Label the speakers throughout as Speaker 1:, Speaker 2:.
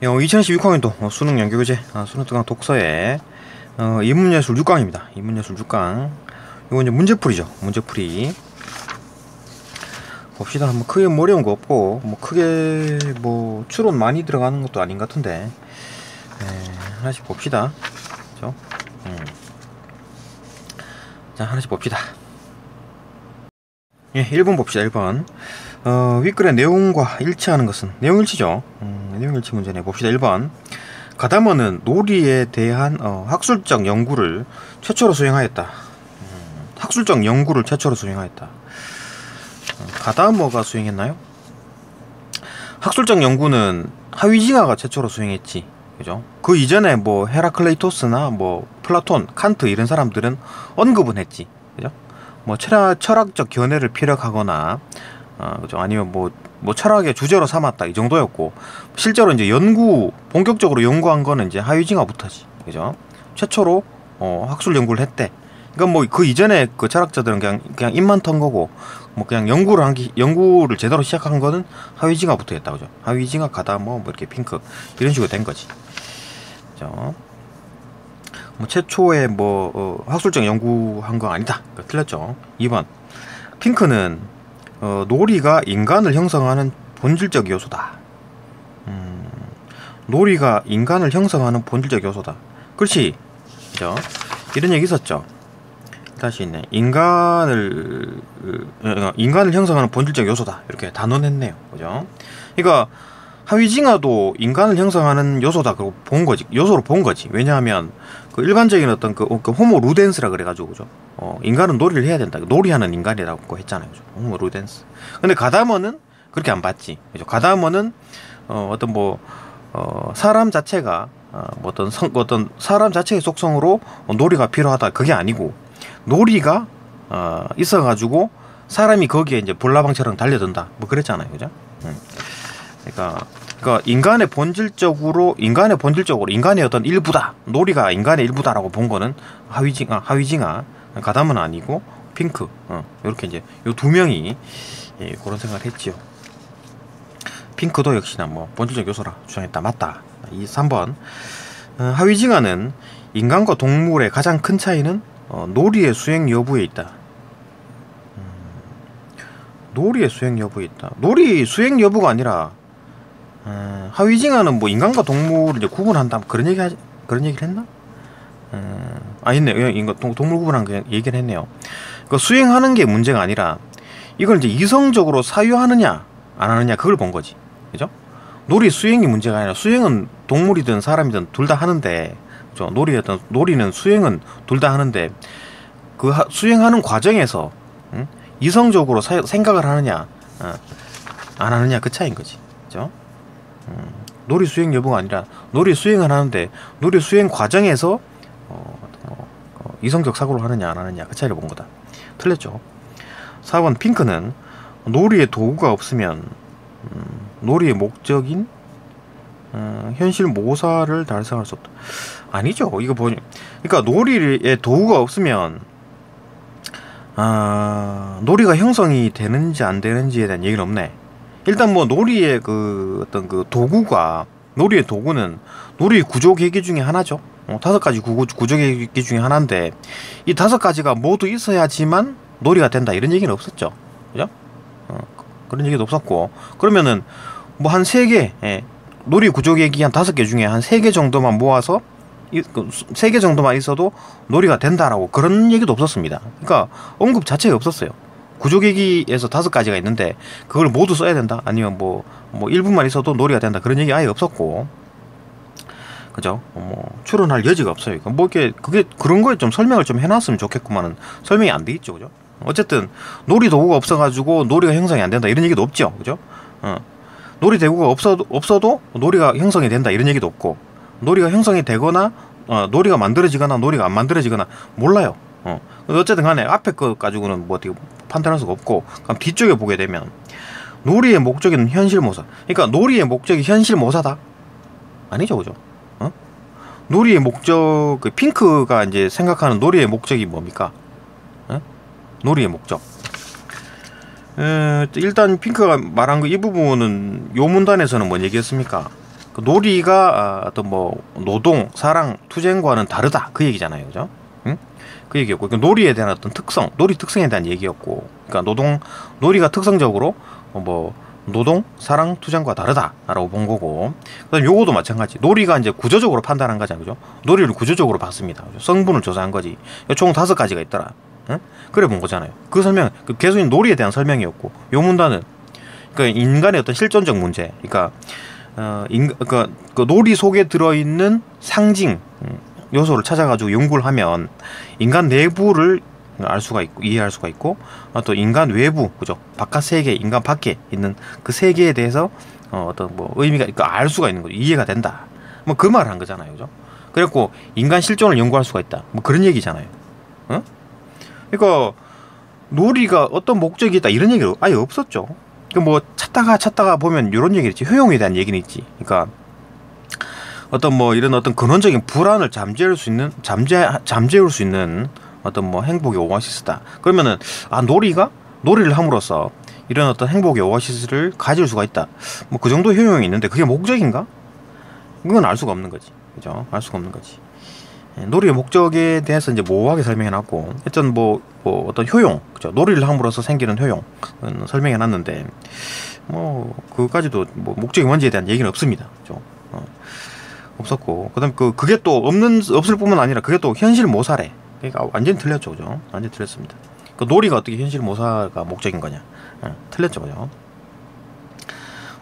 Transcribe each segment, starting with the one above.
Speaker 1: 2012 6학년도 수능 연계교재 수능 특강 독서의 인문예술 6강입니다. 인문예술 6강. 이거 이제 문제풀이죠. 문제풀이 봅시다. 뭐 크게 어려운 거 없고 뭐 크게 뭐 추론 많이 들어가는 것도 아닌 것 같은데 하나씩 봅시다. 그죠? 자, 하나씩 봅시다. 1번 봅시다. 1번. 윗글의 내용과 일치하는 것은 내용 일치죠. 내용 일치 문제네. 봅시다. 1번. 가다머는 놀이에 대한 학술적 연구를 최초로 수행하였다. 학술적 연구를 최초로 수행하였다. 가다머가 수행했나요? 학술적 연구는 하위징하가 최초로 수행했지. 그죠? 그 이전에 뭐 헤라클레이토스나 뭐 플라톤, 칸트 이런 사람들은 언급은 했지. 그죠? 뭐 철학적 견해를 피력하거나 그죠? 아니면 뭐 철학의 주제로 삼았다 이 정도였고, 실제로 이제 본격적으로 연구한 거는 이제 하위징하부터지. 그죠? 최초로 학술 연구를 했대. 그러니까 뭐 그 이전에 그 철학자들은 그냥 입만 턴 거고, 뭐 그냥 연구를 제대로 시작한 거는 하위징하부터였다. 그죠? 하위징하 가다 뭐 이렇게 핑크 이런 식으로 된 거지. 그죠? 뭐 최초에 뭐 학술적 연구한 거 아니다. 그러니까 틀렸죠. 2번. 핑크는 놀이가 인간을 형성하는 본질적 요소다. 놀이가 인간을 형성하는 본질적 요소다. 그렇지. 그죠? 이런 얘기 있었죠. 다시 있네. 인간을 형성하는 본질적 요소다. 이렇게 단언했네요. 그죠? 그러니까 하위징하도 인간을 형성하는 요소다. 그리고 본 거지. 요소로 본 거지. 왜냐하면 그 일반적인 어떤 그 호모 루덴스라 그래가지고, 그죠? 인간은 놀이를 해야 된다. 놀이하는 인간이라고 했잖아요. 그죠? 호모 루덴스. 근데 가다머는 그렇게 안 봤지. 그죠? 가다머는 어떤 뭐 사람 자체가 어떤 사람 자체의 속성으로 놀이가 필요하다. 그게 아니고, 놀이가 있어가지고 사람이 거기에 이제 불나방처럼 달려든다. 뭐 그랬잖아요. 그죠? 그러니까 인간의 본질적으로 인간의 어떤 일부다. 놀이가 인간의 일부다라고 본 거는 하위징하 가담은 아니고 핑크. 이렇게 이제 요 두 명이 그런 생각을 했지요. 핑크도 역시나 뭐 본질적 요소라 주장했다. 맞다. 3번. 하위징하는 인간과 동물의 가장 큰 차이는 놀이의 수행 여부에 있다. 놀이의 수행 여부에 있다. 놀이 수행 여부가 아니라 하위징하는 뭐 인간과 동물을 이제 구분한다. 그런 얘기를 했나? 있네. 인간 동물 구분한 그 얘기를 했네요. 그 수행하는 게 문제가 아니라 이걸 이제 이성적으로 사유하느냐 안 하느냐 그걸 본 거지. 그죠? 놀이 수행이 문제가 아니라, 수행은 동물이든 사람이든 둘 다 하는데, 그죠? 놀이는 수행은 둘 다 하는데, 그 수행하는 과정에서 이성적으로 생각을 하느냐 안 하느냐 그 차이인 거지. 그죠? 놀이 수행 여부가 아니라 놀이 수행을 하는데 놀이 수행 과정에서 이성적 사고를 하느냐 안 하느냐 그 차이를 본 거다. 틀렸죠. 4번. 핑크는 놀이의 도구가 없으면 놀이의 목적인 현실 모사를 달성할 수 없다. 아니죠. 이거 그러니까 놀이의 도구가 없으면 놀이가 형성이 되는지 안 되는지에 대한 얘기는 없네. 일단 뭐 놀이의 놀이의 도구는 놀이 구조 계기 중에 하나죠. 5가지 구조 계기 중에 하나인데, 이 5가지가 모두 있어야지만 놀이가 된다. 이런 얘기는 없었죠. 그죠? 그런 얘기도 없었고, 그러면은 뭐 한 3개, 놀이 구조 계기 한 5개 중에 한 3개 정도만 모아서 3개 정도만 있어도 놀이가 된다라고 그런 얘기도 없었습니다. 그러니까 언급 자체가 없었어요. 구조계기에서 5가지가 있는데 그걸 모두 써야 된다, 아니면 뭐 일부만 있어도 놀이가 된다, 그런 얘기 아예 없었고, 그죠? 추론할 여지가 없어요. 그러니까 뭐 그런 거에 좀 설명을 좀 해놨으면 좋겠구만은 설명이 안 돼 있죠. 그죠? 어쨌든 놀이 도구가 없어가지고 놀이가 형성이 안 된다 이런 얘기도 없죠. 그죠? 놀이 도구가 없어도 놀이가 형성이 된다 이런 얘기도 없고, 놀이가 형성이 되거나 놀이가 만들어지거나 놀이가 안 만들어지거나 몰라요. 어쨌든 간에 앞에 거 가지고는 뭐 어떻게 판단할 수가 없고, 그럼 뒤쪽에 보게 되면 놀이의 목적은 현실 모사. 그러니까 놀이의 목적이 현실 모사다? 아니죠. 그죠? 놀이의 목적, 핑크가 이제 생각하는 놀이의 목적이 뭡니까? 놀이의 목적. 일단 핑크가 말한 거 이 부분은 요 문단에서는 뭔 얘기했습니까? 그 놀이가 어떤 뭐 노동, 사랑, 투쟁과는 다르다 그 얘기잖아요, 그죠? 응? 그 얘기였고, 그 놀이에 대한 어떤 특성, 놀이 특성에 대한 얘기였고, 그러니까 놀이가 특성적으로 뭐 노동, 사랑, 투쟁과 다르다라고 본 거고, 그다음 요거도 마찬가지. 놀이가 이제 구조적으로 판단한 거잖아요, 그죠? 놀이를 구조적으로 봤습니다. 성분을 조사한 거지. 총 5가지가 있더라. 응? 그래 본 거잖아요. 그 설명, 그 개수인 놀이에 대한 설명이었고, 요 문단은 그러니까 인간의 어떤 실존적 문제, 그러니까 그 놀이 속에 들어있는 상징 요소를 찾아가지고 연구를 하면 인간 내부를 알 수가 있고 이해할 수가 있고, 또 인간 외부, 그죠? 바깥 세계, 인간 밖에 있는 그 세계에 대해서 어떤 뭐 의미가 알 수가 있는 거죠. 이해가 된다. 뭐 그 말을 한 거잖아요, 그죠? 그래갖고 인간 실존을 연구할 수가 있다. 뭐 그런 얘기잖아요. 어? 그러니까 놀이가 어떤 목적이 있다 이런 얘기가 아예 없었죠. 뭐 찾다가 보면 이런 얘기를 있지. 효용에 대한 얘기는 있지. 그러니까 어떤 뭐 이런 어떤 근원적인 불안을 잠재울 수 있는 어떤 뭐 행복의 오아시스다. 그러면은 놀이를 함으로써 이런 어떤 행복의 오아시스를 가질 수가 있다. 뭐 그 정도 효용이 있는데 그게 목적인가? 이건 알 수가 없는 거지. 그죠? 알 수가 없는 거지. 놀이의 목적에 대해서 이제 모호하게 설명해놨고, 일단 뭐 어떤 효용, 그죠? 놀이를 함으로써 생기는 효용 설명해놨는데, 뭐 그까지도 뭐 목적이 뭔지에 대한 얘기는 없습니다. 그죠? 없었고, 그다음 그게 또 없을 뿐만 아니라 그게 또 현실 모사래. 그러니까 완전히 틀렸죠, 그죠? 완전히 틀렸습니다. 그 놀이가 어떻게 현실 모사가 목적인 거냐? 틀렸죠, 그죠?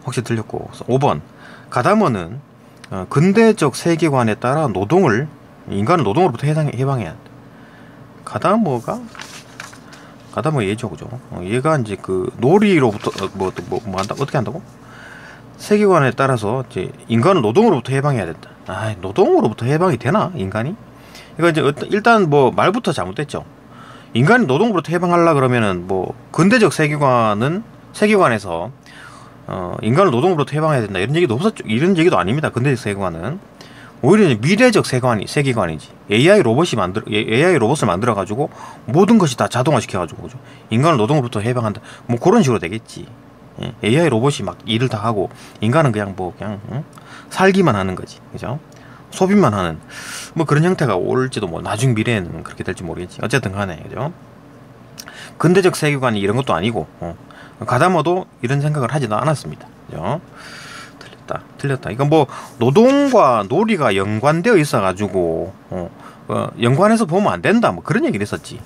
Speaker 1: 확실히 틀렸고. 그래서 5번 가다머는 근대적 세계관에 따라 인간을 노동으로부터 해방해야 돼. 가다머 얘죠, 그죠? 얘가 이제 그 놀이로부터 한다? 어떻게 한다고? 세계관에 따라서 이제 인간을 노동으로부터 해방해야 된다. 노동으로부터 해방이 되나, 인간이? 그러니까 이제 일단 뭐 말부터 잘못됐죠. 인간이 노동으로부터 해방하려 그러면은 뭐 근대적 세계관에서 인간을 노동으로부터 해방해야 된다 이런 얘기도 없었죠. 이런 얘기도 아닙니다. 근대적 세계관은 오히려 미래적 세계관이지. AI 로봇을 만들어 가지고 모든 것이 다 자동화 시켜 가지고, 그죠? 인간을 노동으로부터 해방한다. 뭐 그런 식으로 되겠지. AI 로봇이 막 일을 다 하고 인간은 그냥 살기만 하는 거지, 그죠? 소비만 하는 뭐 그런 형태가 올지도 뭐 나중 미래에는 그렇게 될지 모르겠지. 어쨌든 간에, 그죠? 근대적 세계관이 이런 것도 아니고, 가다머도 이런 생각을 하지도 않았습니다, 그죠? 틀렸다. 이건 뭐 노동과 놀이가 연관되어 있어가지고 연관해서 보면 안 된다, 뭐 그런 얘기를 했었지.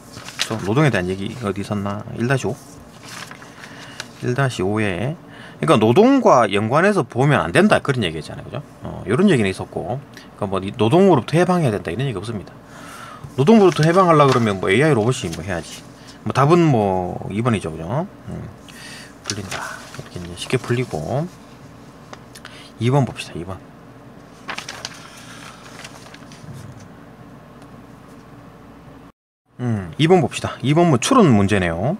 Speaker 1: 노동에 대한 얘기 어디 있었나? 1-5에 그러니까 노동과 연관해서 보면 안 된다 그런 얘기했잖아요, 그죠? 이런 얘기는 있었고, 그러니까 뭐 노동으로부터 해방해야 된다 이런 얘기 없습니다. 노동으로부터 해방하려 그러면 뭐 AI 로봇이 뭐 해야지. 뭐 답은 뭐 2번이죠, 그죠? 풀린다 이렇게 이제 쉽게 풀리고. 2번 봅시다. 2번. 2번 봅시다. 2번 뭐 추론 문제네요.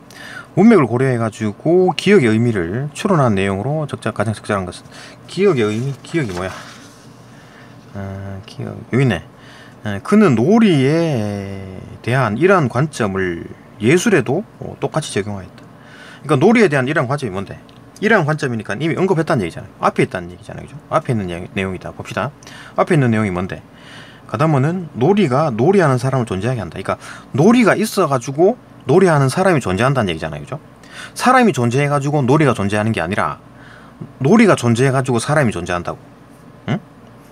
Speaker 1: 문맥을 고려해가지고 기억의 의미를 추론한 내용으로 가장 적절한 것은. 기억의 의미? 기억이 뭐야? 기억 여기 있네. 그는 놀이에 대한 이러한 관점을 예술에도 똑같이 적용하였다. 그러니까 놀이에 대한 이러한 관점이 뭔데? 이러한 관점이니까 이미 언급했다는 얘기잖아요. 앞에 있다는 얘기잖아요, 그죠? 앞에 있는 내용이다. 봅시다. 앞에 있는 내용이 뭔데? 가다머는 놀이가 놀이하는 사람을 존재하게 한다. 그러니까 놀이가 있어가지고 놀이하는 사람이 존재한다는 얘기잖아요, 그죠? 사람이 존재해가지고 놀이가 존재하는 게 아니라 놀이가 존재해가지고 사람이 존재한다고. 응?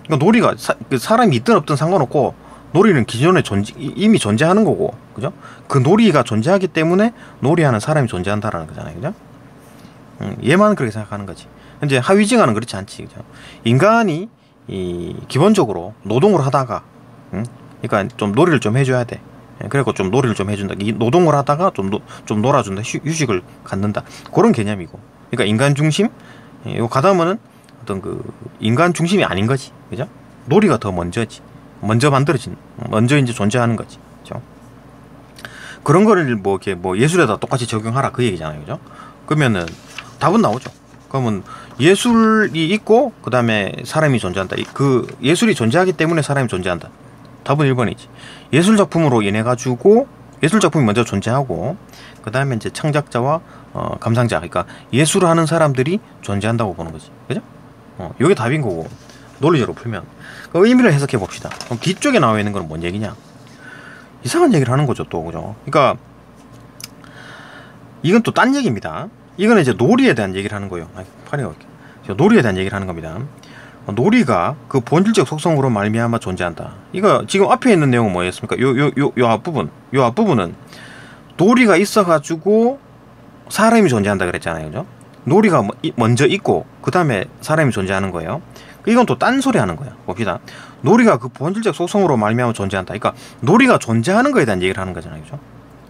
Speaker 1: 그러니까 놀이가 사람이 있든 없든 상관없고 놀이는 기존에 이미 존재하는 거고, 그죠? 그 놀이가 존재하기 때문에 놀이하는 사람이 존재한다라는 거잖아요, 그죠? 얘만 그렇게 생각하는 거지. 이제 하위징하는 그렇지 않지, 그죠? 인간이 기본적으로 노동을 하다가, 그러니까 좀 놀이를 좀 해줘야 돼. 그리고 좀 놀이를 좀 해준다. 이 노동을 하다가 좀 놀아준다. 휴식을 갖는다. 그런 개념이고. 그러니까 인간 중심. 요 가다면은 어떤 그 인간 중심이 아닌 거지, 그죠? 놀이가 더 먼저지. 먼저 이제 존재하는 거지, 그죠? 그런 거를 뭐 이렇게 뭐 예술에다 똑같이 적용하라 그 얘기잖아요, 그죠? 그러면은 답은 나오죠. 그러면 예술이 있고 그 다음에 사람이 존재한다. 그 예술이 존재하기 때문에 사람이 존재한다. 답은 1번이지. 예술 작품으로 인해 가지고 예술 작품이 먼저 존재하고 그 다음에 이제 창작자와 감상자, 그러니까 예술을 하는 사람들이 존재한다고 보는 거지, 그죠? 이게 답인 거고. 논리적으로 풀면 그 의미를 해석해 봅시다. 그럼 뒤쪽에 나와 있는 건 뭔 얘기냐? 이상한 얘기를 하는 거죠, 또. 그죠? 그러니까 이건 또 딴 얘기입니다. 이거는 이제 놀이에 대한 얘기를 하는 거예요. 놀이에 대한 얘기를 하는 겁니다. 놀이가 그 본질적 속성으로 말미암아 존재한다. 이거 지금 앞에 있는 내용은 뭐였습니까? 요 앞부분은 놀이가 있어가지고 사람이 존재한다 그랬잖아요, 그죠? 놀이가 먼저 있고 그 다음에 사람이 존재하는 거예요. 이건 또 딴 소리 하는 거예요. 봅시다. 놀이가 그 본질적 속성으로 말미암아 존재한다. 그러니까 놀이가 존재하는 거에 대한 얘기를 하는 거잖아요, 그죠?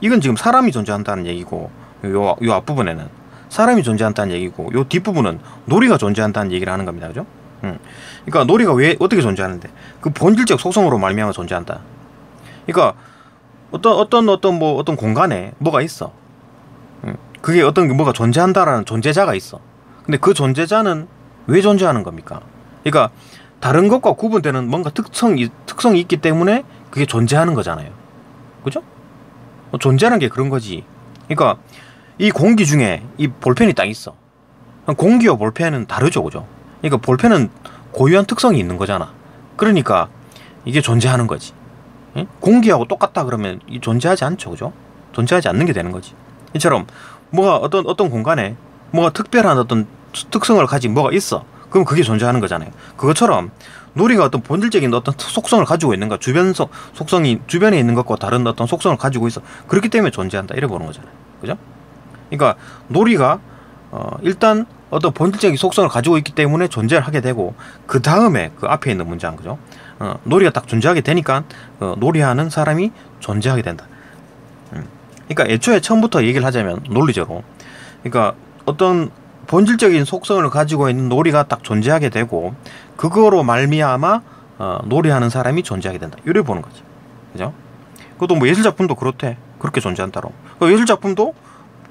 Speaker 1: 이건 지금 사람이 존재한다는 얘기고, 요 앞부분에는 사람이 존재한다는 얘기고, 요 뒷부분은 놀이가 존재한다는 얘기를 하는 겁니다, 그죠? 그러니까 놀이가 왜 어떻게 존재하는데 그 본질적 속성으로 말미암아 존재한다. 그러니까 어떤 공간에 뭐가 있어. 그게 뭐가 존재한다라는 존재자가 있어. 근데 그 존재자는 왜 존재하는 겁니까? 그러니까 다른 것과 구분되는 뭔가 특성이 있기 때문에 그게 존재하는 거잖아요. 그죠? 존재하는 게 그런 거지. 그러니까 이 공기 중에 이 볼펜이 딱 있어. 공기와 볼펜은 다르죠, 그죠? 그러니까 볼펜은 고유한 특성이 있는 거잖아. 그러니까 이게 존재하는 거지. 응? 공기하고 똑같다 그러면 존재하지 않죠, 그죠? 존재하지 않는 게 되는 거지. 이처럼 뭐가 어떤 공간에 뭐가 특별한 어떤 특성을 가진 뭐가 있어. 그럼 그게 존재하는 거잖아요. 그것처럼 놀이가 어떤 본질적인 어떤 속성을 가지고 있는가, 속성이 주변에 있는 것과 다른 어떤 속성을 가지고 있어. 그렇기 때문에 존재한다. 이래 보는 거잖아요. 그죠? 그러니까 놀이가 일단 어떤 본질적인 속성을 가지고 있기 때문에 존재를 하게 되고, 그 다음에 그 앞에 있는 문장, 그죠? 놀이가 딱 존재하게 되니까 놀이하는 사람이 존재하게 된다. 그러니까 애초에 처음부터 얘기를 하자면 논리적으로, 그러니까 어떤 본질적인 속성을 가지고 있는 놀이가 딱 존재하게 되고, 그거로 말미암아 놀이하는 사람이 존재하게 된다. 이래 보는 거지, 그죠? 그것도 뭐 예술작품도 그렇게 존재한다로. 예술작품도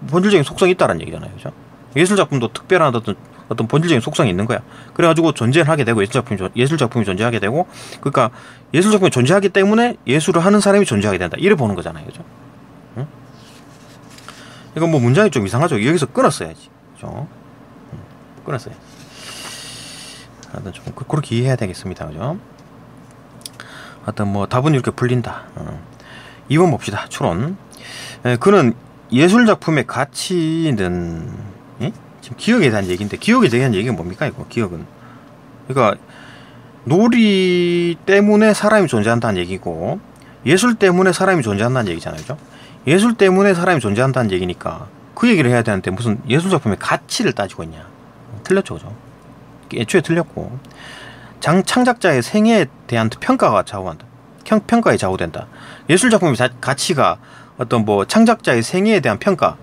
Speaker 1: 본질적인 속성이 있다는 얘기잖아요, 그죠? 예술작품도 특별한 어떤 본질적인 속성이 있는 거야. 그래가지고 존재를 하게 되고, 예술작품이 존재하게 되고, 그러니까 예술작품이 존재하기 때문에 예술을 하는 사람이 존재하게 된다. 이래 보는 거잖아요, 그죠? 응? 이건 뭐 문장이 좀 이상하죠. 여기서 끊었어야지, 그죠? 끊었어요. 하여튼 좀 그렇게 이해해야 되겠습니다, 그죠? 하여튼 뭐 답은 이렇게 풀린다. 2번 봅시다. 추론. 그는 예술작품의 가치는, 지금 기억에 대한 얘기인데, 기억에 대한 얘기가 뭡니까, 이거? 기억은, 그러니까 놀이 때문에 사람이 존재한다는 얘기고, 예술 때문에 사람이 존재한다는 얘기잖아요, 그죠? 예술 때문에 사람이 존재한다는 얘기니까 그 얘기를 해야 되는데 무슨 예술작품의 가치를 따지고 있냐. 틀렸죠, 그죠? 애초에 틀렸고, 창작자의 생애에 대한 평가가 좌우한다. 평가에 좌우된다. 예술작품의 가치가 어떤 뭐 창작자의 생애에 대한 평가에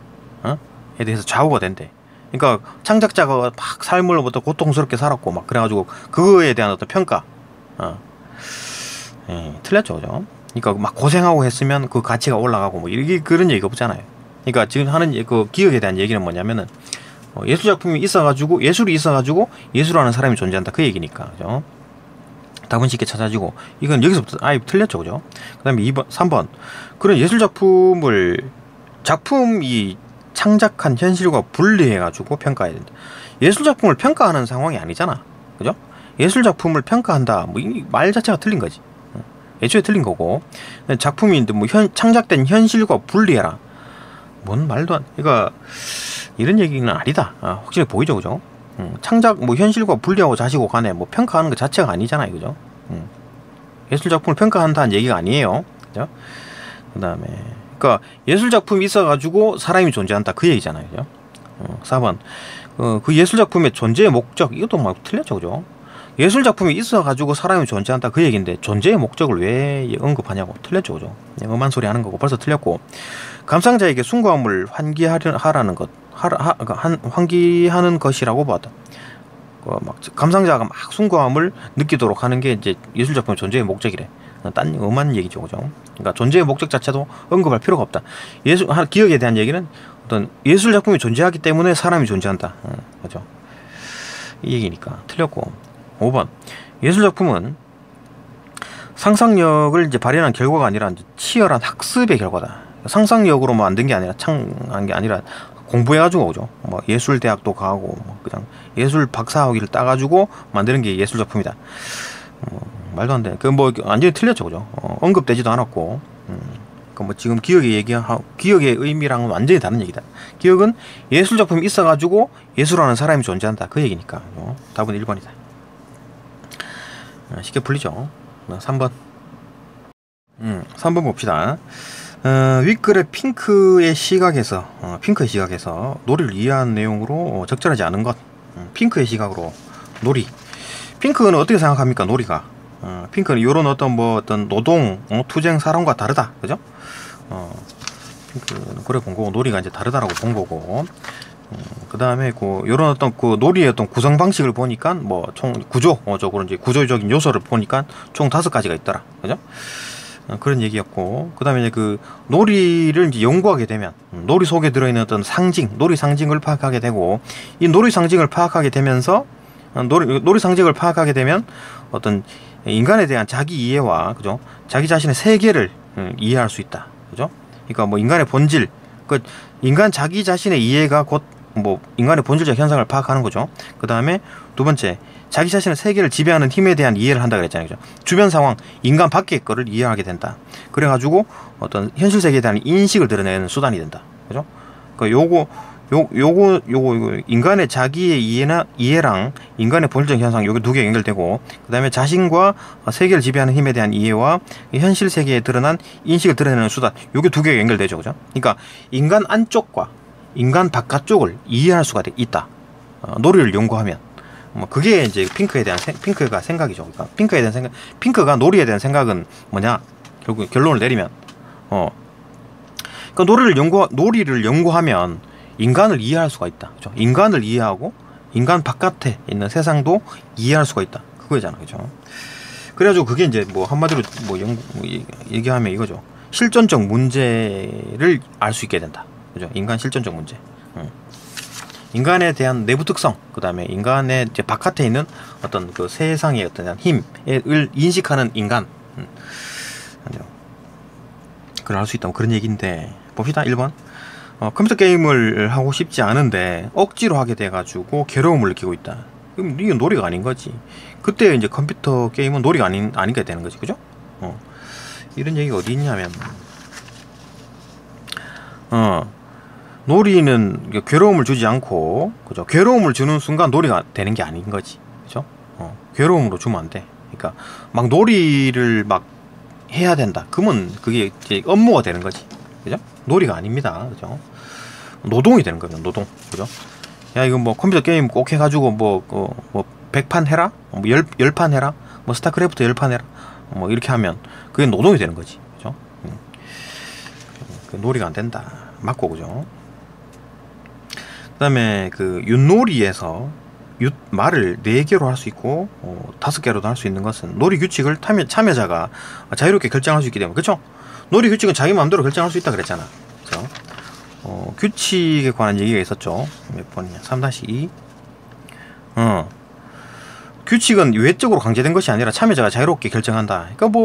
Speaker 1: 대해서 좌우가 된대. 그러니까 창작자가 막 삶을 어떤 고통스럽게 살았고 막 그래가지고 그거에 대한 어떤 평가, 틀렸죠, 그죠? 그러니까 막 고생하고 했으면 그 가치가 올라가고 뭐 이게 그런 얘기가 없잖아요. 그러니까 지금 하는 그 기억에 대한 얘기는 뭐냐면은 예술작품이 있어가지고, 예술이 있어가지고 예술하는 사람이 존재한다, 그 얘기니까, 그죠? 답은 쉽게 찾아지고, 이건 여기서부터 아예 틀렸죠, 그죠? 그 다음에 3번. 그런 작품이 창작한 현실과 분리해가지고 평가해야 된다. 예술작품을 평가하는 상황이 아니잖아, 그죠? 예술작품을 평가한다, 뭐 이 말 자체가 틀린 거지. 애초에 틀린 거고, 작품이 뭐 창작된 현실과 분리해라. 뭔 말도 안, 그러니까 이런 얘기는 아니다. 확실히 보이죠, 그죠? 창작, 뭐 현실과 분리하고 자시고 간에 뭐 평가하는 것 자체가 아니잖아요, 그죠? 예술작품을 평가한다는 얘기가 아니에요, 그죠? 그 다음에, 그러니까 예술작품이 있어가지고 사람이 존재한다, 그 얘기잖아요, 그죠? 4번. 그 예술작품의 존재의 목적, 이것도 막 틀렸죠, 그죠? 예술작품이 있어가지고 사람이 존재한다, 그 얘기인데 존재의 목적을 왜 언급하냐고. 틀렸죠, 그죠? 엄한 소리 하는 거고 벌써 틀렸고, 감상자에게 숭고함을 환기하라는 것, 환기하는 것이라고 보았다. 막 감상자가 막 숭고함을 느끼도록 하는 게 이제 예술작품의 존재의 목적이래. 딴 엄한 얘기죠, 그죠? 그러니까 존재의 목적 자체도 언급할 필요가 없다. 기억에 대한 얘기는 어떤 예술작품이 존재하기 때문에 사람이 존재한다, 그죠? 이 얘기니까 틀렸고. 5번. 예술작품은 상상력을 이제 발현한 결과가 아니라 이제 치열한 학습의 결과다. 상상력으로 만든 게 아니라 창한 게 아니라 공부해가지고 그죠. 뭐 예술대학도 가고 뭐 그냥 예술 박사학위를 따가지고 만드는 게 예술 작품이다. 말도 안 돼. 그 뭐 완전히 틀렸죠, 그죠. 언급되지도 않았고. 그 뭐 지금 기억의 의미랑은 완전히 다른 얘기다. 기억은 예술 작품이 있어가지고 예술하는 사람이 존재한다. 그 얘기니까. 답은 1번이다. 쉽게 풀리죠. 3번. 3번 봅시다. 윗글의 핑크의 시각에서 놀이를 이해한 내용으로 적절하지 않은 것. 핑크의 시각으로 놀이. 핑크는 어떻게 생각합니까? 놀이가. 핑크는 이런 어떤 노동, 투쟁 사람과 다르다. 그죠? 핑크는 그래 본 거고, 놀이가 이제 다르다라고 본 거고. 그 다음에 요런 어떤 놀이의 어떤 구성 방식을 보니까 총 구조적으로 이제 구조적인 요소를 보니까 총 5가지가 있더라. 그죠? 그런 얘기였고, 그 다음에 이제 놀이를 이제 연구하게 되면, 놀이 속에 들어있는 어떤 놀이 상징을 파악하게 되고, 이 놀이 상징을 파악하게 되면서, 놀이 상징을 파악하게 되면, 어떤 인간에 대한 자기 이해와, 그죠? 자기 자신의 세계를 이해할 수 있다. 그죠? 그러니까 뭐 인간의 본질, 인간 자기 자신의 이해가 곧 인간의 본질적 현상을 파악하는 거죠. 그 다음에 두 번째, 자기 자신의 세계를 지배하는 힘에 대한 이해를 한다 그랬잖아요. 그죠? 주변 상황, 인간 밖의 거를 이해하게 된다. 그래가지고 어떤 현실 세계에 대한 인식을 드러내는 수단이 된다. 그죠? 요거 인간의 자기의 이해랑 인간의 본질적 현상, 요게 2개 연결되고, 그 다음에 자신과 세계를 지배하는 힘에 대한 이해와 현실 세계에 드러난 인식을 드러내는 수단, 요게 2개가 연결되죠. 그죠? 그러니까 인간 안쪽과 인간 바깥쪽을 이해할 수가 있다. 놀이를 연구하면. 그게 이제 핑크가 생각이죠. 그러니까 핑크가 놀이에 대한 생각은 뭐냐? 결국 결론을 내리면, 그러니까 놀이를 연구하면 인간을 이해할 수가 있다. 그죠? 인간을 이해하고 인간 바깥에 있는 세상도 이해할 수가 있다. 그거잖아. 그죠? 그래가지고 그게 이제 한마디로 얘기하면 이거죠. 실존적 문제를 알 수 있게 된다. 그죠? 인간 실존적 문제. 인간에 대한 내부 특성, 그 다음에 인간의 이제 바깥에 있는 어떤 세상의 어떤 힘을 인식하는 인간. 그걸 알 수 있다. 그런 얘기인데, 봅시다. 1번. 컴퓨터 게임을 하고 싶지 않은데 억지로 하게 돼가지고 괴로움을 느끼고 있다. 그럼 이건 놀이가 아닌 거지. 그때 이제 컴퓨터 게임은 놀이가 아니게 되는 거지. 그죠? 이런 얘기가 어디 있냐면, 놀이는 괴로움을 주지 않고, 그죠? 괴로움을 주는 순간 놀이가 되는 게 아닌 거지. 그죠? 괴로움으로 주면 안 돼. 그러니까 막 놀이를 막 해야 된다. 그러면 그게 이제 업무가 되는 거지. 그죠? 놀이가 아닙니다. 그죠? 노동이 되는 거예요. 노동. 그죠? 야, 이거 컴퓨터 게임 꼭 해가지고 100판 해라? 10판 해라? 스타크래프트 10판 해라? 이렇게 하면 그게 노동이 되는 거지. 그죠? 놀이가 안 된다. 맞고, 그죠? 그 다음에 윷놀이에서 말을 4개로 할 수 있고 5개로도 할 수 있는 것은 놀이 규칙을 참여자가 자유롭게 결정할 수 있기 때문에. 그쵸? 놀이 규칙은 자기 마음대로 결정할 수 있다 그랬잖아. 그쵸? 규칙에 관한 얘기가 있었죠. 몇 번이냐? 3-2. 규칙은 외적으로 강제된 것이 아니라 참여자가 자유롭게 결정한다. 그러니까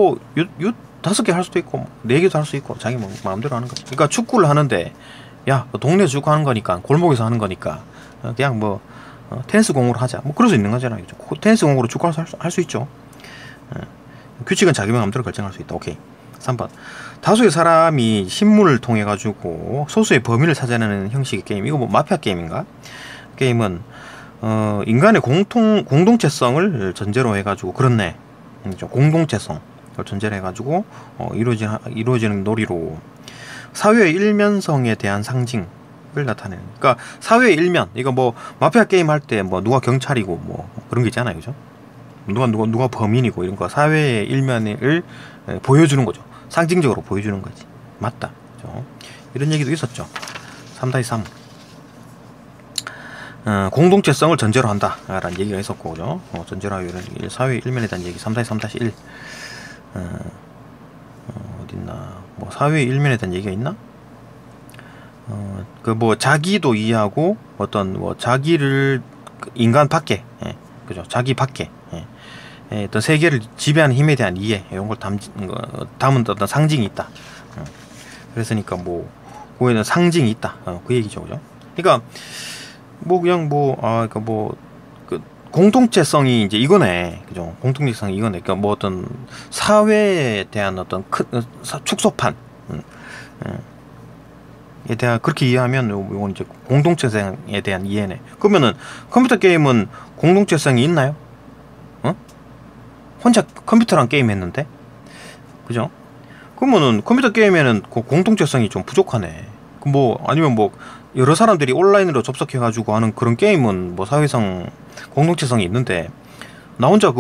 Speaker 1: 윷 5개 할 수도 있고 4개도 할 수 있고 자기 마음대로 하는 거지. 그러니까 축구를 하는데, 야, 동네에서 축구 하는 거니까, 골목에서 하는 거니까 그냥 테니스 공으로 하자. 그럴 수 있는 거잖아요. 그죠? 테니스 공으로 축구 할 수 있죠. 규칙은 자기 마음대로 결정할 수 있다. 오케이. 3번. 다수의 사람이 신문을 통해 가지고 소수의 범인을 찾아내는 형식의 게임. 이거 마피아 게임인가? 게임은 인간의 공동체성을 전제로 해가지고, 그렇네. 공동체성을 전제로 해가지고 이루어지는 놀이로 사회의 일면성에 대한 상징을 나타내는. 그러니까 사회의 일면. 이거 마피아 게임 할 때 누가 경찰이고 그런 게 있잖아요. 그죠? 누가 범인이고 이런 거 사회의 일면을 보여주는 거죠. 상징적으로 보여주는 거지. 맞다. 그죠? 이런 얘기도 있었죠. 3-3. 공동체성을 전제로 한다 라는 얘기가 있었고, 그죠? 전제로 하여 사회의 일면에 대한 얘기. 3-3-1. 어딨나? 사회의 일면에 대한 얘기가 있나? 자기도 이해하고 자기를 인간 밖에, 그죠? 자기 밖에, 어떤 세계를 지배하는 힘에 대한 이해, 이런 걸 담은 어떤 상징이 있다. 그랬으니까 거기에는 상징이 있다. 그 얘기죠, 그죠? 그러니까 뭐 그냥 그러니까 그 공동체성이 이제 이거네, 그죠? 공동체성이 이거네. 그러니까 뭐 어떤 사회에 대한 어떤 큰 축소판, 에 대한 그렇게 이해하면 이건 이제 공동체성에 대한 이해네. 그러면은 컴퓨터 게임은 공동체성이 있나요? 혼자 컴퓨터랑 게임했는데, 그죠? 그러면은 컴퓨터 게임에는 그 공동체성이 좀 부족하네. 아니면 여러 사람들이 온라인으로 접속해가지고 하는 그런 게임은 뭐 사회성 공동체성이 있는데, 나 혼자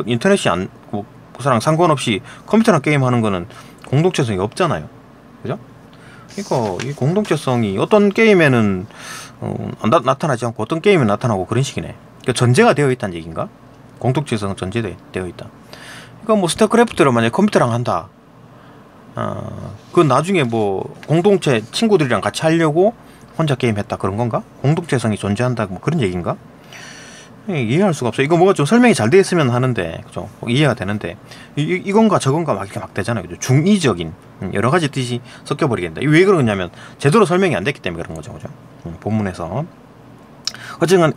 Speaker 1: 인터넷이 그 사람 상관없이 컴퓨터랑 게임하는 거는 공동체성이 없잖아요, 그죠? 그러니까 이 공동체성이 어떤 게임에는 나타나지 않고 어떤 게임에 나타나고 그런 식이네. 그러니까 전제가 되어 있다는 얘기인가? 공동체성 전제되어 있다. 그러니까 뭐 스타크래프트를 만약에 컴퓨터랑 한다. 그건 나중에 뭐 공동체 친구들이랑 같이 하려고 혼자 게임했다 그런 건가? 공동체성이 존재한다 뭐 그런 얘기인가? 이해할 수가 없어. 이거 뭐가 좀 설명이 잘 되어 있으면 하는데, 그죠? 이해가 되는데 이건가 저건가 막 이렇게 막 되잖아요, 그죠? 중의적인 여러 가지 뜻이 섞여버리겠다. 왜 그러냐면 제대로 설명이 안 됐기 때문에 그런 거죠, 그죠? 본문에서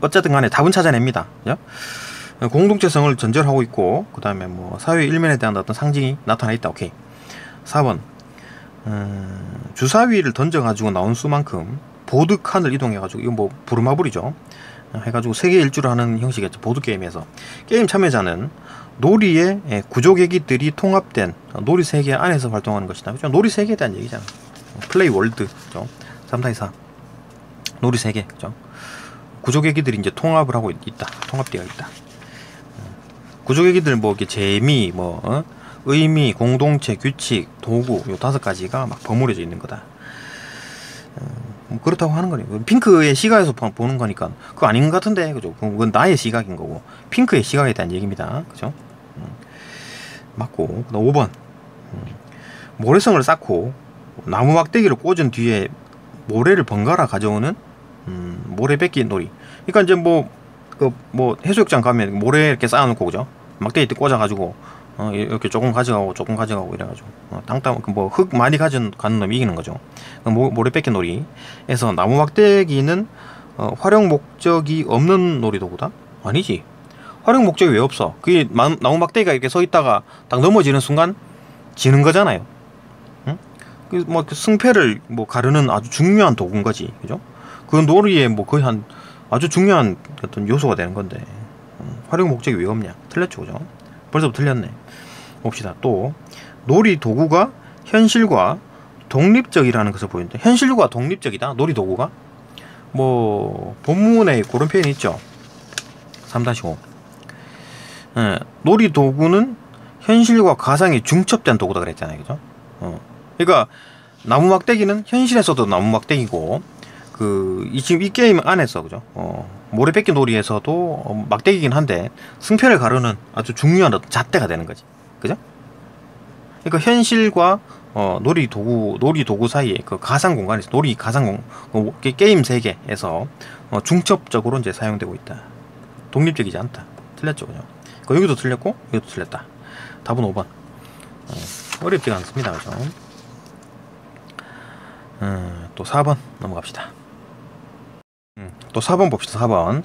Speaker 1: 어쨌든 간에 답은 찾아냅니다, 그죠? 공동체성을 전제로 하고 있고, 그 다음에 뭐 사회 일면에 대한 어떤 상징이 나타나 있다. 오케이. 4번 주사위를 던져가지고 나온 수만큼 보드칸을 이동해가지고, 이거 뭐 부루마블이죠, 해가지고 세계 일주를 하는 형식이었죠. 보드게임에서 게임 참여자는 놀이의 구조계기들이 통합된 놀이 세계 안에서 활동하는 것이다. 그렇죠? 놀이 세계에 대한 얘기잖아. 플레이 월드, 그죠? 3-4-4 놀이 세계, 그죠? 구조계기들이 이제 통합을 하고 있다. 통합되어 있다. 구조계기들 뭐 이렇게 재미, 의미, 공동체, 규칙, 도구, 요 5가지가 막 버무려져 있는 거다. 그렇다고 하는 거네요. 핑크의 시각에서 보는 거니까 그거 아닌 것 같은데, 그죠? 그건 나의 시각인 거고 핑크의 시각에 대한 얘기입니다, 그죠? 맞고. 그다음 5번 모래성을 쌓고 나무 막대기를 꽂은 뒤에 모래를 번갈아 가져오는 모래 뺏기 놀이. 그러니까 이제 뭐 해수욕장 가면 모래 이렇게 쌓아놓고, 그죠? 막대기 꽂아가지고 이렇게 조금 가져가고 이래가지고 흙 많이 가는 놈이 이기는 거죠. 모래 뺏기 놀이에서 나무 막대기는 활용 목적이 없는 놀이도구다? 아니지. 활용 목적이 왜 없어? 그게 나무 막대기가 이렇게 서 있다가 딱 넘어지는 순간 지는 거잖아요. 응? 그 승패를 가르는 아주 중요한 도구인 거지, 그죠? 그 놀이에 거의 아주 중요한 어떤 요소가 되는 건데, 활용 목적이 왜 없냐? 틀렸죠, 그죠? 벌써부터 틀렸네. 봅시다. 또 놀이 도구가 현실과 독립적이라는 것을 보이는데, 현실과 독립적이다. 놀이 도구가 본문에 그런 표현이 있죠. 3-5 놀이 도구는 현실과 가상이 중첩된 도구다 그랬잖아요, 그죠? 그러니까 나무 막대기는 현실에서도 나무 막대기고, 지금 이 게임 안에서, 그죠? 모래 뺏기 놀이에서도 막대기긴 한데 승패를 가르는 아주 중요한 잣대가 되는 거지, 그죠? 그러니까 현실과 놀이 도구 사이에 그 가상 공간에서 게임 세계에서 중첩적으로 이제 사용되고 있다. 독립적이지 않다. 틀렸죠, 그죠? 여기도 틀렸고 여기도 틀렸다. 답은 5번. 어렵지가 않습니다, 그죠? 또 4번 넘어갑시다. 또 4번 봅시다. 4번.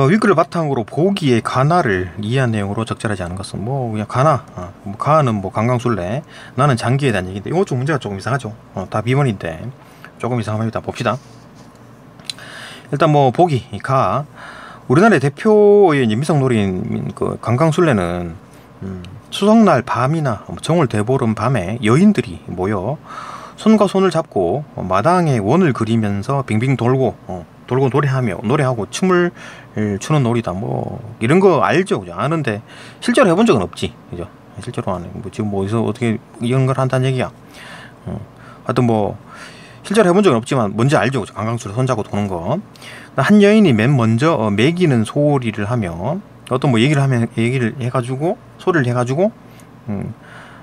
Speaker 1: 위글을 바탕으로 보기의 가나를 이해한 내용으로 적절하지 않은 것은 그냥 가나. 가는 강강술래. 나는 장기에 대한 얘기인데 이거 좀 문제가 조금 이상하죠. 다 비번인데 조금 이상합니다. 봅시다. 일단 보기 가. 우리나라의 대표의 민속놀이인 그 강강술래는 추석날 밤이나 정월 대보름 밤에 여인들이 모여 손과 손을 잡고 마당에 원을 그리면서 빙빙 돌고 노래하고 춤을 추는 놀이다. 이런 거 알죠, 그죠? 아는데 실제로 해본 적은 없지, 그죠? 실제로 안 해. 지금 어디서 어떻게 이런 걸 한다는 얘기야. 하여튼 실제로 해본 적은 없지만 뭔지 알죠, 그죠? 강강술래 손잡고 도는 거. 한 여인이 맨 먼저 매기는 소리를 하며 어떤 얘기를 해가지고 소리를 해가지고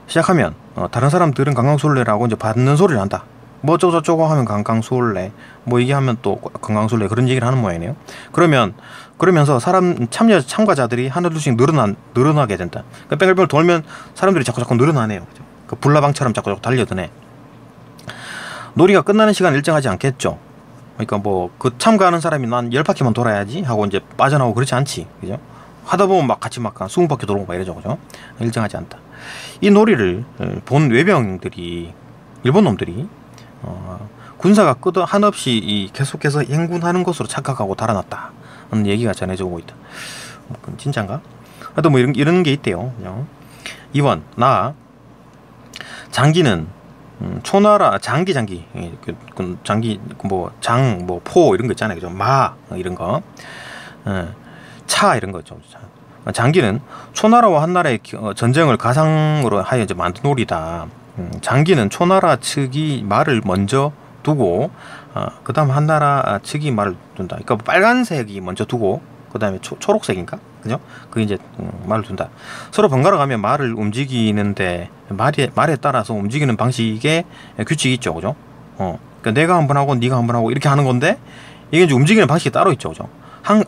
Speaker 1: 시작하면 다른 사람들은 강강술래라고 이제 받는 소리를 한다. 저쩌고 하면 강강술래, 얘기하면 또 강강술래, 그런 얘기를 하는 모양이네요. 그러면서 참가자들이 하나둘씩 늘어나게 된다. 뺑글뺑글 돌면 사람들이 자꾸 늘어나네요. 그죠? 불나방처럼 자꾸 달려드네. 놀이가 끝나는 시간 일정하지 않겠죠. 그러니까 뭐 그 참가하는 사람이 난 10바퀴만 돌아야지 하고 이제 빠져나오고 그렇지 않지. 그죠? 하다 보면 막 같이 막 20바퀴 돌고 막 이러죠. 그죠? 일정하지 않다. 이 놀이를 본 외병들이, 일본 놈들이 군사가 끝도 한없이 이 계속해서 행군하는 것으로 착각하고 달아났다 하는 얘기가 전해져 오고 있다. 그럼 진짠가? 하여튼 뭐 이런 게 있대요. 2번, 나 장기는 초나라 장기 장기 뭐 장 뭐 포 이런 거 있잖아요. 그죠? 마 이런 거, 차 이런 거죠. 장기는 초나라와 한나라의 전쟁을 가상으로 하여 이제 만든 놀이다. 장기는 초나라 측이 말을 먼저 두고 그 다음 한나라 측이 말을 둔다. 그러니까 빨간색이 먼저 두고 그 다음에 초록색인가? 그죠? 그게 이제 말을 둔다. 서로 번갈아 가면 말을 움직이는데 말에 따라서 움직이는 방식에 규칙이 있죠. 그죠? 그러니까 내가 한 번 하고 네가 한 번 하고 이렇게 하는 건데 이게 이제 움직이는 방식이 따로 있죠. 그죠?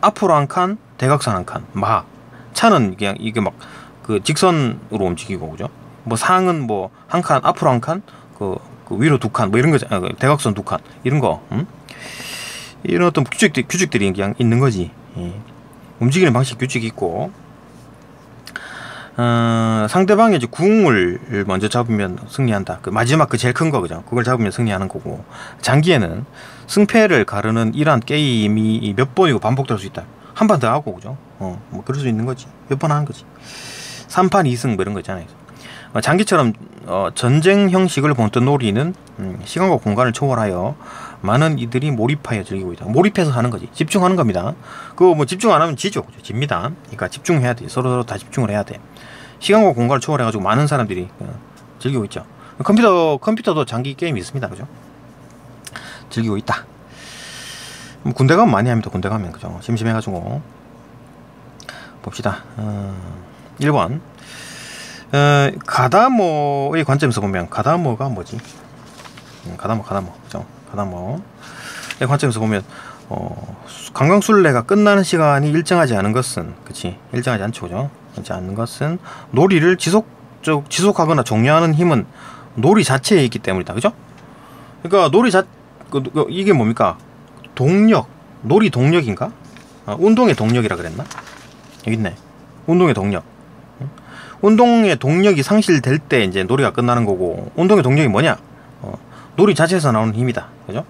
Speaker 1: 앞으로 한 칸, 대각선 한 칸. 차는 그냥 이게 막 그 직선으로 움직이고, 그죠? 뭐 상은 뭐 한 칸, 앞으로 한 칸, 그 위로 두 칸, 뭐 이런 거, 대각선 두 칸, 이런 거, 이런 어떤 규칙들이 그냥 있는 거지. 예. 움직이는 방식 규칙이 있고, 상대방이 이제 궁을 먼저 잡으면 승리한다. 그 마지막 그 제일 큰 거, 그죠? 그걸 잡으면 승리하는 거고, 장기에는 승패를 가르는 이러한 게임이 몇 번이고 반복될 수 있다. 한 판 더 하고, 그죠? 뭐 그럴 수 있는 거지. 몇 번 하는 거지. 3판 2승 뭐 이런 거 있잖아요. 장기처럼 전쟁 형식을 본뜬 놀이는 시간과 공간을 초월하여 많은 이들이 몰입하여 즐기고 있다. 몰입해서 하는 거지. 집중하는 겁니다. 그거 뭐 집중 안 하면 지죠. 그죠? 집니다. 그러니까 집중해야 돼. 서로 다 집중을 해야 돼. 시간과 공간을 초월해가지고 많은 사람들이 즐기고 있죠. 컴퓨터도 장기 게임이 있습니다. 그죠? 즐기고 있다. 군대 가면 많이 합니다. 군대 가면, 그죠? 심심해가지고. 봅시다. 1번. 가다모의 관점에서 보면, 가다모가 뭐지? 가다모. 그죠? 가다모의 관점에서 보면, 관광순례가 끝나는 시간이 일정하지 않은 것은, 그치? 일정하지 않죠. 그죠? 그렇지 않은 것은, 놀이를 지속하거나 종료하는 힘은 놀이 자체에 있기 때문이다. 그죠? 그러니까, 이게 뭡니까? 놀이 동력인가? 운동의 동력이라 그랬나? 여기 있네. 운동의 동력. 운동의 동력이 상실될 때 이제 놀이가 끝나는 거고, 운동의 동력이 뭐냐? 놀이 자체에서 나오는 힘이다. 그죠?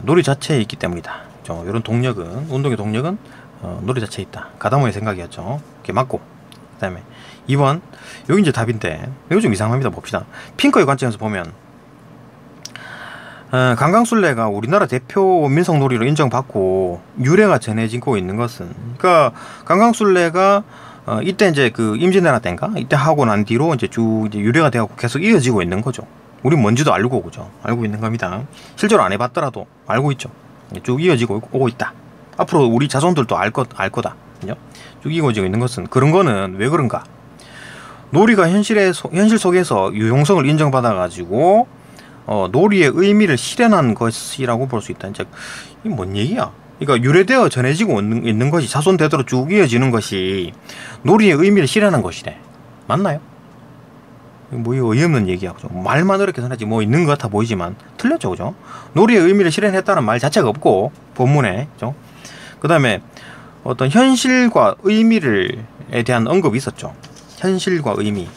Speaker 1: 놀이 자체에 있기 때문이다. 이런 동력은, 운동의 동력은 놀이 자체에 있다. 가다모의 생각이었죠. 이렇게 맞고. 그 다음에 2번. 여기 이제 답인데, 이거 좀 이상합니다. 봅시다. 핑크의 관점에서 보면, 관광순례가 우리나라 대표 민속놀이로 인정받고 유래가 전해지고 있는 것은, 그러니까 관광순례가 이때 이제 그 임진왜란 때인가 이때 하고 난 뒤로 이제 쭉 이제 유래가 되고 계속 이어지고 있는 거죠. 우리 뭔지도 알고, 그죠? 알고 있는 겁니다. 실제로 안 해봤더라도 알고 있죠. 쭉 이어지고 오고 있다. 앞으로 우리 자손들도 알 거다. 그죠? 쭉 이어지고 있는 것은, 그런 거는 왜 그런가? 놀이가 현실 속에서 유용성을 인정받아가지고 놀이의 의미를 실현한 것이라고 볼 수 있다. 이제 이게 뭔 얘기야? 그러니까 유래되어 전해지고 있는 것이 자손대대로 쭉 이어지는 것이 놀이의 의미를 실현한 것이래. 맞나요? 뭐 어이없는 얘기야. 그죠? 말만 어렵게 전하지 뭐 있는 것 같아 보이지만 틀렸죠. 그죠? 놀이의 의미를 실현했다는 말 자체가 없고 본문에. 그죠? 그 다음에 어떤 현실과 의미에 대한 언급이 있었죠. 현실과 의미.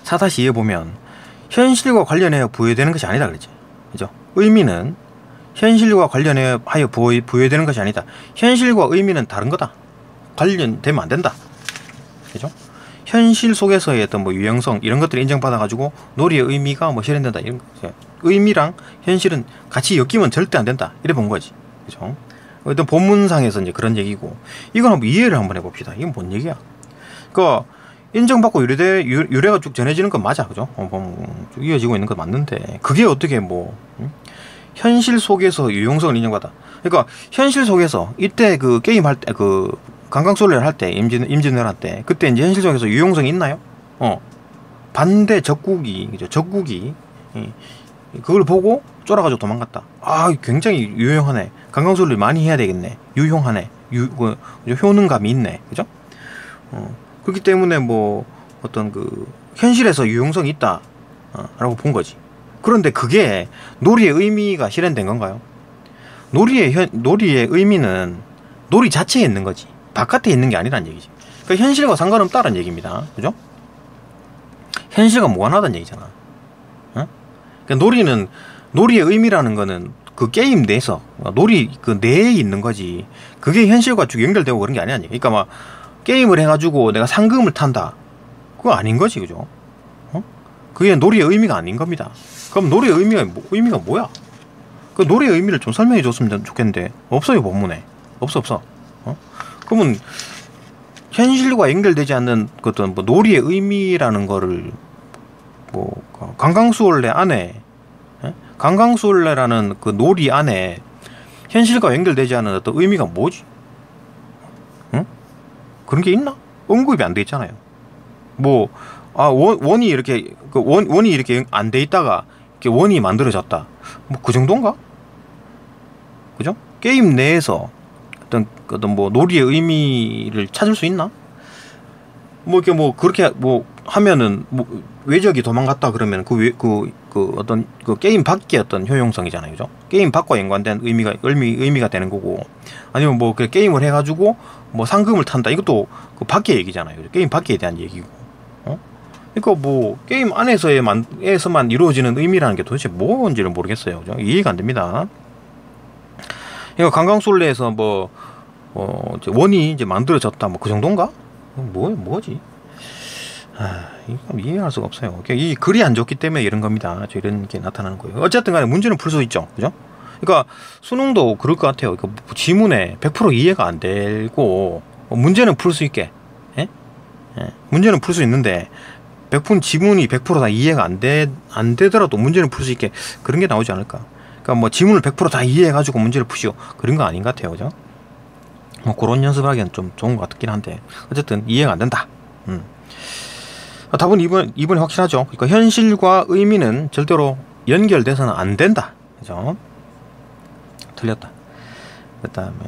Speaker 1: 4-2에 보면 현실과 관련하여 부여되는 것이 아니다 그랬지. 그죠? 의미는 현실과 관련하여 부여되는 것이 아니다. 현실과 의미는 다른 거다. 관련되면 안 된다. 그죠? 현실 속에서의 어떤 뭐 유형성 이런 것들을 인정받아가지고 놀이의 의미가 뭐 실현된다. 이런 거. 의미랑 현실은 같이 엮이면 절대 안 된다. 이래 본 거지. 그죠? 어떤 본문상에서 이제 그런 얘기고, 이건 한번 이해를 한번 해봅시다. 이건 뭔 얘기야? 그러니까 인정받고 유래가 쭉 전해지는 건 맞아. 그죠? 쭉 이어지고 있는 건 맞는데, 그게 어떻게 현실 속에서 유용성을 인정받아. 그러니까 현실 속에서 이때 그 게임 할 때, 그 관광순례를 할 때, 임진왜란 때, 그때 이제 현실 속에서 유용성이 있나요? 반대 적국이, 그죠? 적국이 그걸 보고 쫄아가지고 도망갔다. 아, 굉장히 유용하네. 관광순례를 많이 해야 되겠네. 유용하네. 효능감이 있네. 그죠? 그렇기 때문에 뭐 어떤 그 현실에서 유용성이 있다 라고 본 거지. 그런데 그게 놀이의 의미가 실현된 건가요? 놀이의 의미는 놀이 자체에 있는 거지. 바깥에 있는 게 아니란 얘기지. 그러니까 현실과 상관없다는 얘기입니다. 그죠? 현실과 무관하다는 얘기잖아. 어? 그러니까 놀이의 의미라는 거는 그 게임 내에서, 놀이 그 내에 있는 거지. 그게 현실과 쭉 연결되고 그런 게 아니란 얘기. 그러니까 막 게임을 해가지고 내가 상금을 탄다. 그거 아닌 거지. 그죠? 어? 그게 놀이의 의미가 아닌 겁니다. 그럼 놀이의 의미가 뭐야? 그 놀이의 의미를 좀 설명해 줬으면 좋겠는데 없어요. 본문에 없어. 어? 그러면 현실과 연결되지 않는 어떤 뭐 놀이의 의미라는 거를 뭐 강강수월래 안에, 강강수월래라는 그 놀이 안에 현실과 연결되지 않은 어떤 의미가 뭐지? 응? 그런 게 있나? 언급이 안 돼 있잖아요. 뭐 원이 이렇게 원이 이렇게 안 돼 있다가 이렇게 원이 만들어졌다. 뭐 그 정도인가? 그죠? 게임 내에서 어떤 뭐 놀이의 의미를 찾을 수 있나? 뭐 이렇게 뭐 그렇게 뭐 하면은 뭐 외적이 도망갔다 그러면 그 어떤 그 게임 밖의 어떤 효용성이잖아요. 그죠? 게임 밖과 연관된 의미가 되는 거고, 아니면 뭐 그 게임을 해가지고 뭐 상금을 탄다, 이것도 그 밖의 얘기잖아요. 그죠? 게임 밖에 대한 얘기고. 그러니까 뭐 게임 안에서만 이루어지는 의미라는 게 도대체 뭔지를 모르겠어요. 그죠? 이해가 안 됩니다. 그러니까 강강술래에서 뭐 원이 이제 만들어졌다, 뭐 그 정도인가? 뭐지? 이해할 수가 없어요. 이 글이 안 좋기 때문에 이런 겁니다. 이런 게 나타나는 거예요. 어쨌든 간에 문제는 풀 수 있죠. 그죠? 그러니까 수능도 그럴 것 같아요. 그러니까 지문에 100% 이해가 안 되고 문제는 풀 수 있게. 예? 문제는 풀 수 있는데 100% 지문이 100%다 이해가 안 되더라도 문제는 풀 수 있게 그런 게 나오지 않을까. 그러니까 뭐 지문을 100%다 이해해가지고 문제를 푸시오, 그런 거 아닌 것 같아요. 그죠? 뭐 그런 연습을 하기엔 좀 좋은 것 같긴 한데 어쨌든 이해가 안 된다. 답은 2번이 확실하죠. 그러니까 현실과 의미는 절대로 연결돼서는 안 된다. 그죠? 틀렸다. 그 다음에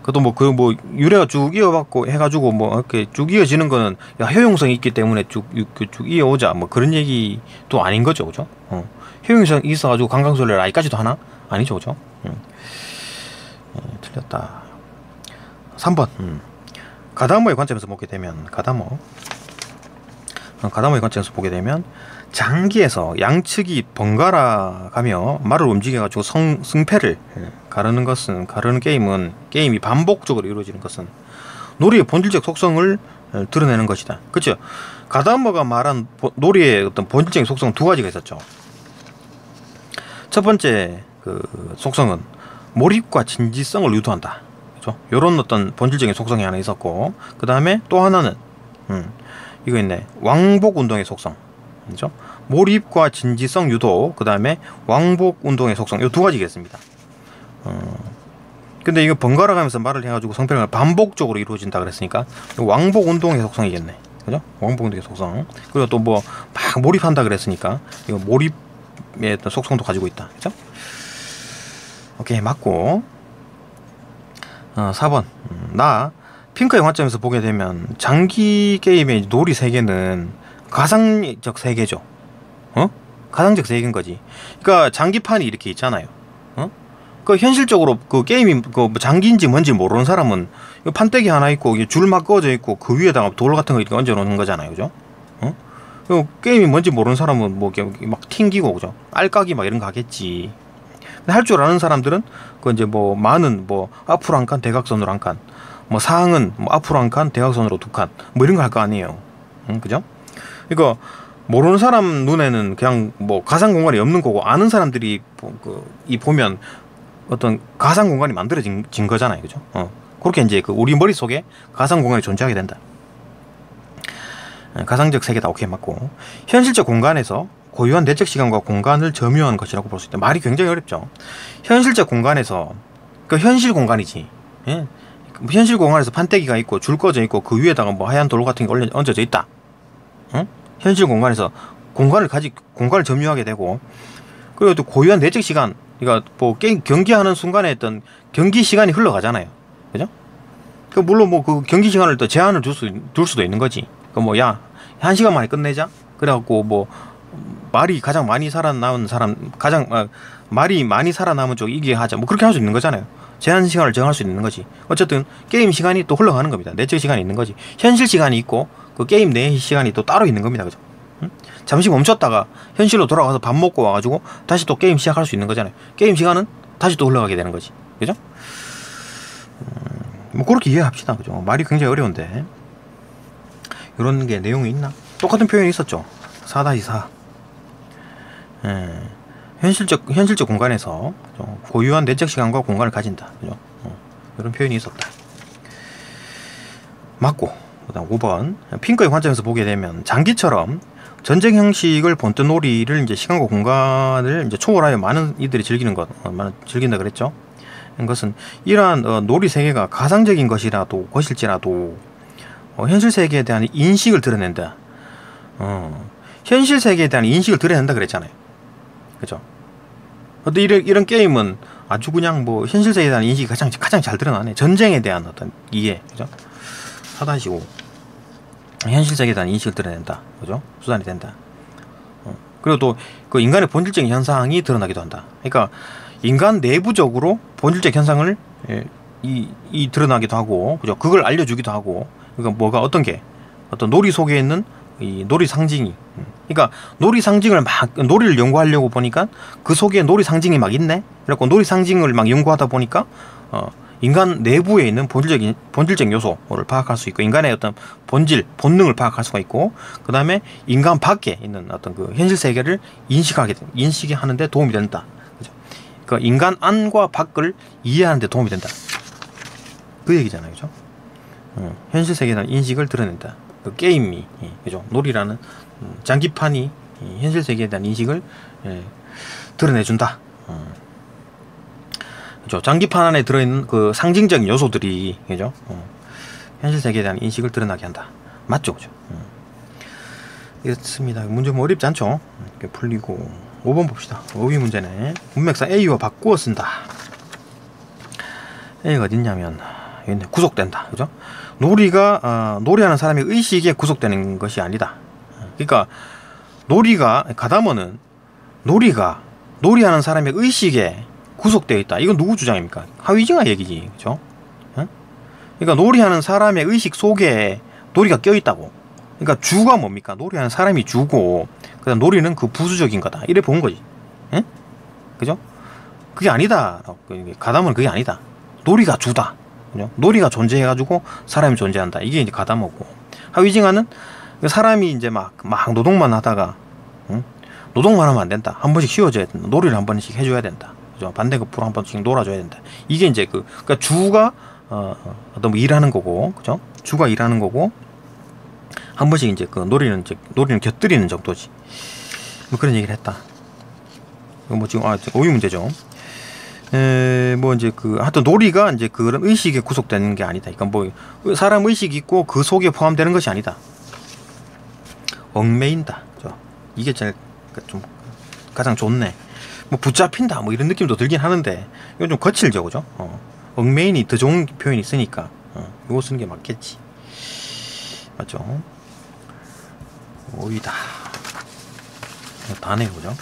Speaker 1: 그것도 뭐 유래가 쭉 이어받고 해가지고 뭐 이렇게 쭉 이어지는 거는 효용성이 있기 때문에 쭉 이어오자, 뭐 그런 얘기도 아닌 거죠. 그죠? 효용성이 있어가지고 강강술래를 아직까지도 하나? 아니죠. 그죠? 틀렸다. 3번. 가다모의 관점에서 보게 되면 장기에서 양측이 번갈아 가며 말을 움직여가지고 승패를 가르는 게임이 반복적으로 이루어지는 것은 놀이의 본질적 속성을 드러내는 것이다. 그렇죠? 가다모가 말한 놀이의 어떤 본질적인 속성 두 가지가 있었죠. 첫 번째 그 속성은 몰입과 진지성을 유도한다. 그렇죠? 이런 어떤 본질적인 속성이 하나 있었고, 그 다음에 또 하나는 이거 있네. 왕복 운동의 속성. 그렇죠? 몰입과 진지성 유도, 그 다음에 왕복 운동의 속성, 이 두 가지겠습니다. 근데 이거 번갈아 가면서 말을 해가지고 성패가 반복적으로 이루어진다 그랬으니까 왕복 운동의 속성이겠네. 그죠? 왕복 운동의 속성. 그리고 또 뭐 막 몰입한다 그랬으니까 이거 몰입의 어떤 속성도 가지고 있다. 그죠? 오케이, 맞고. 4번. 핑크의 관점에서 보게 되면 장기 게임의 놀이 세계는 가상적 세계죠. 가상적 세계인 거지. 그러니까 장기판이 이렇게 있잖아요. 그 현실적으로 그 게임이 그 장기인지 뭔지 모르는 사람은 판때기 하나 있고 줄 막 꺼져 있고 그 위에다가 돌 같은 거 이렇게 얹어 놓는 거잖아요. 그죠? 게임이 뭔지 모르는 사람은 뭐 막 튕기고, 그죠? 알까기 막 이런 거 하겠지. 할 줄 아는 사람들은 그 이제 뭐 많은 뭐 앞으로 한 칸, 대각선으로 한 칸, 뭐 사항은 뭐 앞으로 한 칸, 대각선으로 두 칸, 뭐 이런 거 할 거 아니에요. 그죠? 그러니까 모르는 사람 눈에는 그냥 뭐 가상 공간이 없는 거고, 아는 사람들이 보면 어떤 가상 공간이 만들어진 거잖아요. 그죠? 그렇게 이제 그 우리 머릿속에 가상 공간이 존재하게 된다. 가상적 세계다. 오케이, 맞고. 현실적 공간에서 고유한 내적 시간과 공간을 점유한 것이라고 볼 수 있다. 말이 굉장히 어렵죠. 현실적 공간에서, 그 현실 공간이지. 예? 현실 공간에서 판때기가 있고 줄 꺼져 있고 그 위에다가 뭐 하얀 돌 같은 게 얹어져 있다. 현실 공간에서 공간을 점유하게 되고, 그리고 또 고유한 내적 시간, 그러니까 뭐 경기하는 순간에 어떤 경기 시간이 흘러가잖아요. 그죠? 그 물론 뭐 그 경기 시간을 또 제한을 둘 수도 있는 거지. 그 뭐 야, 1시간 만에 끝내자. 그래갖고 뭐 말이 가장 많이 살아남은 사람, 말이 많이 살아남은 쪽 이기게 하자. 뭐 그렇게 할 수 있는 거잖아요. 제한 시간을 정할 수 있는 거지. 어쨌든 게임 시간이 또 흘러가는 겁니다. 내적 시간이 있는 거지. 현실 시간이 있고 그 게임 내 시간이 또 따로 있는 겁니다. 그죠? 응? 잠시 멈췄다가 현실로 돌아가서 밥 먹고 와가지고 다시 또 게임 시작할 수 있는 거잖아요. 게임 시간은 다시 또 흘러가게 되는 거지. 그죠? 뭐 그렇게 이해합시다. 그죠? 말이 굉장히 어려운데 이런 게 내용이 있나? 똑같은 표현이 있었죠. 4-4 현실적 공간에서 고유한 내적 시간과 공간을 가진다. 그죠? 이런 표현이 있었다. 맞고, 그다음 5번 핑크의 관점에서 보게 되면 장기처럼 전쟁 형식을 본뜬 놀이를 이제 시간과 공간을 이제 초월하여 많은 이들이 즐긴다 그랬죠. 이것은 이러한 놀이 세계가 가상적인 것일지라도 현실 세계에 대한 인식을 드러낸다. 현실 세계에 대한 인식을 드러낸다 그랬잖아요. 그죠? 근데 이런 게임은 아주 그냥 뭐 현실 세계에 대한 인식이 가장 잘 드러나네. 전쟁에 대한 어떤 이해. 그죠? 4-5 현실 세계에 대한 인식을 드러낸다. 그죠? 수단이 된다. 그리고 또 그 인간의 본질적인 현상이 드러나기도 한다. 그러니까 인간 내부적으로 본질적 현상을 드러나기도 하고, 그죠? 그걸 알려주기도 하고. 그러니까 어떤 놀이 속에 있는 이 놀이 상징이, 그러니까 놀이 상징을 놀이를 연구하려고 보니까 그 속에 놀이 상징이 막 있네. 그래갖고 놀이 상징을 막 연구하다 보니까 인간 내부에 있는 본질적 요소를 파악할 수 있고, 인간의 어떤 본능을 파악할 수가 있고, 그 다음에 인간 밖에 있는 어떤 그 현실 세계를 인식하는데 도움이 된다. 그죠? 그 인간 안과 밖을 이해하는데 도움이 된다. 그 얘기잖아요, 그죠? 현실 세계에 대한 인식을 드러낸다. 그 게임이, 그죠? 놀이라는 장기판이 현실 세계에 대한 인식을 드러내준다. 그죠? 장기판 안에 들어있는 그 상징적인 요소들이, 그죠? 현실 세계에 대한 인식을 드러나게 한다. 맞죠, 그죠? 이렇습니다. 문제 뭐 어렵지 않죠? 이렇게 풀리고 5번 봅시다. 5위 문제네. 문맥상 A와 바꾸어 쓴다. A가 어딨냐면 여기 구속된다. 그죠? 놀이하는 사람의 의식에 구속되는 것이 아니다. 그러니까 가다모는 놀이하는 사람의 의식에 구속되어 있다. 이건 누구 주장입니까? 하위징하 얘기지. 그죠? 그러니까 놀이하는 사람의 의식 속에 놀이가 껴있다고. 그러니까 주가 뭡니까? 놀이하는 사람이 주고, 그다음 놀이는 그 부수적인 거다. 이래 본 거지. 응? 그죠? 그게 아니다. 가다모는 그게 아니다. 놀이가 주다. 그죠? 놀이가 존재해가지고 사람이 존재한다. 이게 이제 가다모고. 하위징하는 사람이 이제 막 노동만 하다가, 응? 노동만 하면 안 된다. 한 번씩 쉬어줘야 된다. 놀이를 한 번씩 해줘야 된다. 그죠? 반대급부로 한 번씩 놀아줘야 된다. 이게 이제 그러니까 주가 어떤 뭐 일하는 거고, 그죠? 주가 일하는 거고, 한 번씩 이제 놀이는 곁들이는 정도지. 뭐 그런 얘기를 했다. 뭐 지금 5위 문제죠. 뭐 이제 하여튼 놀이가 이제 그런 의식에 구속되는 게 아니다. 그러니까 뭐 사람 의식이 있고 그 속에 포함되는 것이 아니다. 얽매인다. 그죠? 이게 제일 좀 가장 좋네. 뭐 붙잡힌다 뭐 이런 느낌도 들긴 하는데 이건 좀 거칠죠, 그죠? 얽매인이 더 좋은 표현이 있으니까 이거 쓰는 게 맞겠지. 맞죠? 5위다. 다네요, 그죠?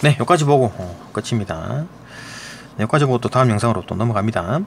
Speaker 1: 네, 여기까지 보고 끝입니다. 네, 여기까지 보고 또 다음 영상으로 또 넘어갑니다.